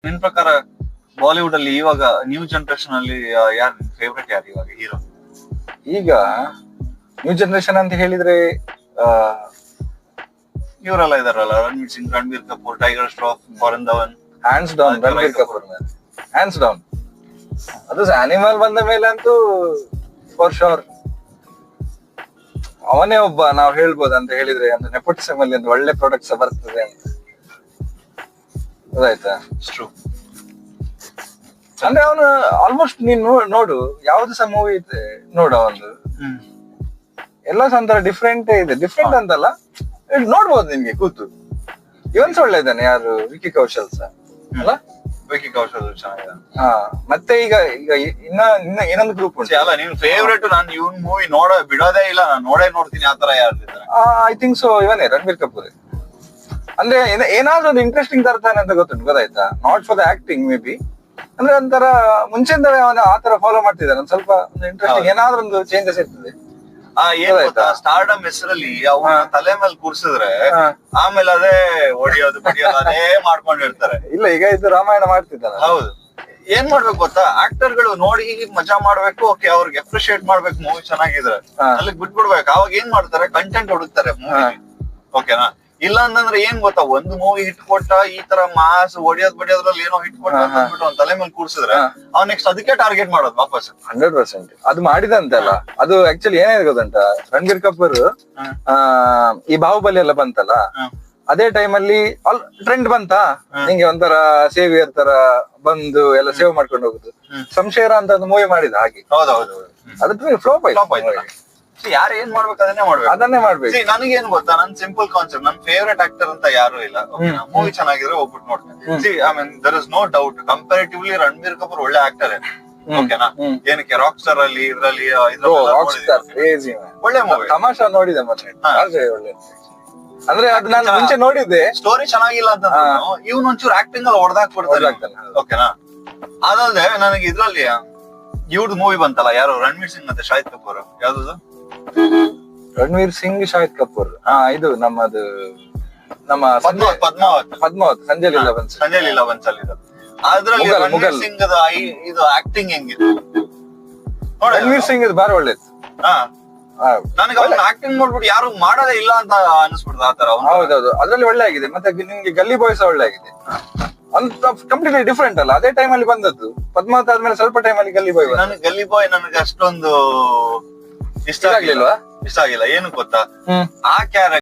ನಿನ್ ಪ್ರಕಾರ ಬಾಲಿವುಡ್ ಅಲ್ಲಿ ಇವಾಗ ನ್ಯೂ ಜನರೇಷನ್ ಅಲ್ಲಿ ಯಾರು ಫೇವ್ರೆಟ್ ಯಾರು ಇವಾಗ ಹೀರೋ? ಈಗ ನ್ಯೂ ಜನರೇಷನ್ ಅಂತ ಹೇಳಿದ್ರೆ ಇವರೆಲ್ಲ ಇದಾರಲ್ಲ, Ranveer Singh, Ranbir Kapoor, tiger Shroff, Varun Dhawan. Hands down Ranbir Kapoor, hands down. ಅದು ಅನಿಮಲ್ ಬಂದ ಮೇಲೆ ಅಂತೂ ಫಾರ್ ಶೋರ್ ಅವನೇ ಒಬ್ಬ ನಾವು ಹೇಳ್ಬೋದು ಅಂತ ಹೇಳಿದ್ರೆ ಒಂದು ನೆಪೋಟಿಸಮ್ ಅಲ್ಲಿ ಒಂದು ಒಳ್ಳೆ ಪ್ರಾಡಕ್ಟ್ಸ್ ಬರ್ತದೆ ಅಂತ. ಗೊತ್ತಾಯ್ತಾ? ಟ್ರೂ. ಅಂದ್ರೆ ಅವನು ಆಲ್ಮೋಸ್ಟ್ ನೀನು ನೋಡು ಯಾವ್ದು ಸಹ ಮೂವಿ ಇದೆ ನೋಡು ಅವನು ಎಲ್ಲ ಒಂಥರ ಡಿಫ್ರೆಂಟ್ ಇದೆ. ಡಿಫ್ರೆಂಟ್ ಅಂತಲ್ಲ, ನೋಡ್ಬೋದು ನಿನ್ಗೆ ಕೂತು. ಇವನ್ಸ್ ಒಳ್ಳೆ ಇದ್ದಾನೆ, ಯಾರು ವಿಕಿ ಕೌಶಲ್ ಸಹ ಅಲ್ಲ? ವಿಕಿ ಕೌಶಲ್ ಚೆನ್ನಾಗಿದೆ. ಹಾ, ಮತ್ತೆ ಈಗ ಈಗ ಇನ್ನ ಇನ್ನ ಇನ್ನೊಂದು ಗ್ರೂಪ್ ಉಂಟು. ಅಲ್ಲ, ನೀನ್ ಫೇವ್ರೇಟ್? ನಾನು ಇವನ್ ಮೂವಿ ಬಿಡೋದೇ ಇಲ್ಲ, ನಾನು ನೋಡ್ತೀನಿ. ಆತರ ಯಾರಿದ್ದಾರೆ? ಐ ಥಿಂಕ್ ಸೊ ಇವನೇ ರಣಬೀರ್ ಕಪೂರ್. ಅಂದ್ರೆ ಏನಾದ್ರೂ ಒಂದು ಇಂಟ್ರೆಸ್ಟಿಂಗ್ ತರ್ತಾನೆ ಅಂತ ಗೊತ್ತಾಯ್ತಾ? Not for the acting may be, ಅಂದ್ರೆ ಒಂಥರ ಮುಂಚೆಯಿಂದಲೇ ಅವನ ಆತರ ಫಾಲೋ ಮಾಡ್ತಿದ್ದಾನೆ. ಒಂದ್ ಸ್ವಲ್ಪ ಇಂಟ್ರೆಸ್ಟಿಂಗ್ ಏನಾದ್ರೂ ಒಂದು ಚೇಂಜಸ್ ಇರ್ತದೆ. ಸ್ಟಾರ್ಡಮ್ ಹೆಸರಲ್ಲಿ ಅವನ ತಲೆ ಮೇಲೆ ಕೂರ್ಸಿದ್ರೆ ಆಮೇಲೆ ಅದೇ ಹೊಡಿಯೋದು ಬಿಡಿಯೋದು ಅದೇ ಮಾಡ್ಕೊಂಡಿರ್ತಾರೆ. ಇಲ್ಲ, ಈಗ ಇದು ರಾಮಾಯಣ ಮಾಡ್ತಿದ್ದಾನೆ. ಹೌದು. ಏನ್ ಮಾಡ್ಬೇಕು ಗೊತ್ತಾ, ಆಕ್ಟರ್ಗಳು ನೋಡಿ ಮಜಾ ಮಾಡ್ಬೇಕು, ಓಕೆ, ಅವ್ರಿಗೆ ಅಪ್ರಿಶಿಯೇಟ್ ಮಾಡ್ಬೇಕು. ಮೂವಿ ಚೆನ್ನಾಗಿದ್ರೆ ಅಲ್ಲಿಗೆ ಬಿಟ್ಬಿಡ್ಬೇಕು. ಅವಾಗ ಏನ್ ಮಾಡ್ತಾರೆ, ಕಂಟೆಂಟ್ ಹುಡುಕ್ತಾರೆ ಮೂವಿ. ಓಕೆನಾ? ಇಲ್ಲ ಅಂತಂದ್ರೆ ಏನ್ ಗೊತ್ತಾ, ಒಂದು ಮೂವಿ ಹಿಟ್ ಕೊಟ್ಟ ಈ ತರ ಮಾಸ್ ಹೊಡಿಯೋದ್ ಬಡಿಯೋದ್ರಲ್ಲಿ ಏನೋ ಹಿಟ್ ಕೊಟ್ಟ ಅಂದ್ಬಿಟ್ಟು ಅವ್ನ ತಲೆ ಮೇಲೆ ಕೂರ್ಸಿದ್ರೆ ಅವ್ನ ನೆಕ್ಸ್ಟ್ ಅದಕ್ಕೆ ಟಾರ್ಗೆಟ್ ಮಾಡೋದು ವಾಪಸ್. 100% ಅದು ಮಾಡಿದಂತಲ್ಲ. ಅದು ಆಕ್ಚುಲಿ ಏನಾಗಿದೆ ಗೊತ್ತುಂಟ, ರಣಬೀರ್ ಕಪೂರ್ ಈ ಬಾಹುಬಲಿ ಎಲ್ಲ ಬಂತಲ್ಲ, ಅದೇ ಟೈಮ್ ಅಲ್ಲಿ ಟ್ರೆಂಡ್ ಬಂತ ನಿಂಗೆ ಒಂಥರ ಸೇವಿಯರ್ ತರ ಬಂದು ಎಲ್ಲ ಸೇವ್ ಮಾಡ್ಕೊಂಡು ಹೋಗುದು. ಸಂಶಯರ ಅಂತ ಒಂದು ಮೂವಿ ಮಾಡಿದ ಹಾಗೆ. ಹೌದೌದು. ಅದ್ರ ಫ್ಲೋಪ್ ಆಯ್ತು. ಯಾರು ಏನ್ ಮಾಡ್ಬೇಕು ಅದನ್ನೇ ಮಾಡ್ಬೇಕು. ನನಗೇನ್ ಗೊತ್ತಾ, ನನ್ ಸಿಂಪಲ್ ಕಾನ್ಸೆಪ್ಟ್, ನನ್ ಫೇವ್ರೆಟ್ ಆಕ್ಟರ್ ಅಂತ ಯಾರು ಇಲ್ಲ. ಮೂವಿ ಚೆನ್ನಾಗಿದ್ರೆ ಹೋಗ್ಬಿಟ್ಟು ನೋಡ್ತೀನಿ. I mean there is no doubt, comparatively Ranbir Kapoor ಒಳ್ಳೆ ಆಕ್ಟರ್. ಓಕೆನಾ? ಏನಕ್ಕೆ ರಾಕ್ ಸ್ಟಾರ್ ಅಲ್ಲಿ ಇದ್ರಲ್ಲಿ ಒಳ್ಳೆ ಮೂವಿ ತಮಾಷಾ ನೋಡಿದೆ ಮತ್ತೆ ಒಳ್ಳೆ. ಅಂದ್ರೆ ಅದು ನಾನು ಮುಂಚೆ ನೋಡಿದ್ದೆ, ಸ್ಟೋರಿ ಚೆನ್ನಾಗಿಲ್ಲ ಅಂತ ಇವ್ನ ಒಂಚೂರು ಆಕ್ಟಿಂಗ್ ಅಲ್ಲಿ ಹೊಡೆದಾಕ್ಬಿಡ್ತಾರೆ. ಓಕೆನಾ? ಅದಲ್ಲದೆ ನನಗೆ ಇದ್ರಲ್ಲಿ ಇವ್ರದ್ ಮೂವಿ ಬಂತಲ್ಲ, ಯಾರು ರಣವೀರ್ ಸಿಂಗ್ ಮತ್ತೆ ಶಾಹಿದ್ ಕಪೂರ್, ಯಾವ್ದು? ರಣವೀರ್ ಸಿಂಗ್ ಶಾಹಿದ್ ಕಪೂರ್. ಇದು ನಮ್ಮದು ನಮ್ಮ ಪದ್ಮಾವತ್ ಸಂಜಯ್ ಲೀಲಾ ಬನ್ಸಲ್ ಇದು. ಅದ್ರಲ್ಲಿ ರಣವೀರ್ ಸಿಂಗ್ ಇದು ಆಕ್ಟಿಂಗ್ ಹೆಂಗಿತ್ತು? ರಣವೀರ್ ಸಿಂಗ್ ಇದು ಬಾರಿ ಒಳ್ಳೇದು. ನನಗೆ ಅವ್ನ ಆಕ್ಟಿಂಗ್ ನೋಡ್ಬಿಟ್ಟು ಯಾರು ಮಾಡೋದೇ ಇಲ್ಲ ಅಂತ ಅನಿಸ್ಬಿಡ್ತು ಆತರ. ಹೌದೌದು, ಅದ್ರಲ್ಲಿ ಒಳ್ಳೆ ಆಗಿದೆ. ಮತ್ತೆ ನಿಮ್ಗೆ ಗಲ್ಲಿ ಬಾಯ್ಸ್ ಒಳ್ಳೆ ಆಗಿದೆ. ಅಂತ ಕಂಪ್ಲೀಟ್ಲಿ ಡಿಫ್ರೆಂಟ್ ಅಲ್ಲ, ಅದೇ ಟೈಮ್ ಅಲ್ಲಿ ಬಂದದ್ದು. ಪದ್ಮಾವತ್ ಆದ್ಮೇಲೆ ಸ್ವಲ್ಪ ಟೈಮ್ ಅಲ್ಲಿ ಗಲ್ಲಿ ಬಾಯ್. ನನಗೆ ಗಲ್ಲಿ ಬಾಯ್ ನನಗೆ ಅಷ್ಟೊಂದು ಇಷ್ಟ ಆಗಿಲ್ಲ. ಏನು ಗೊತ್ತಾ, ಆ ಕ್ಯಾರೆಕ್ಟರ್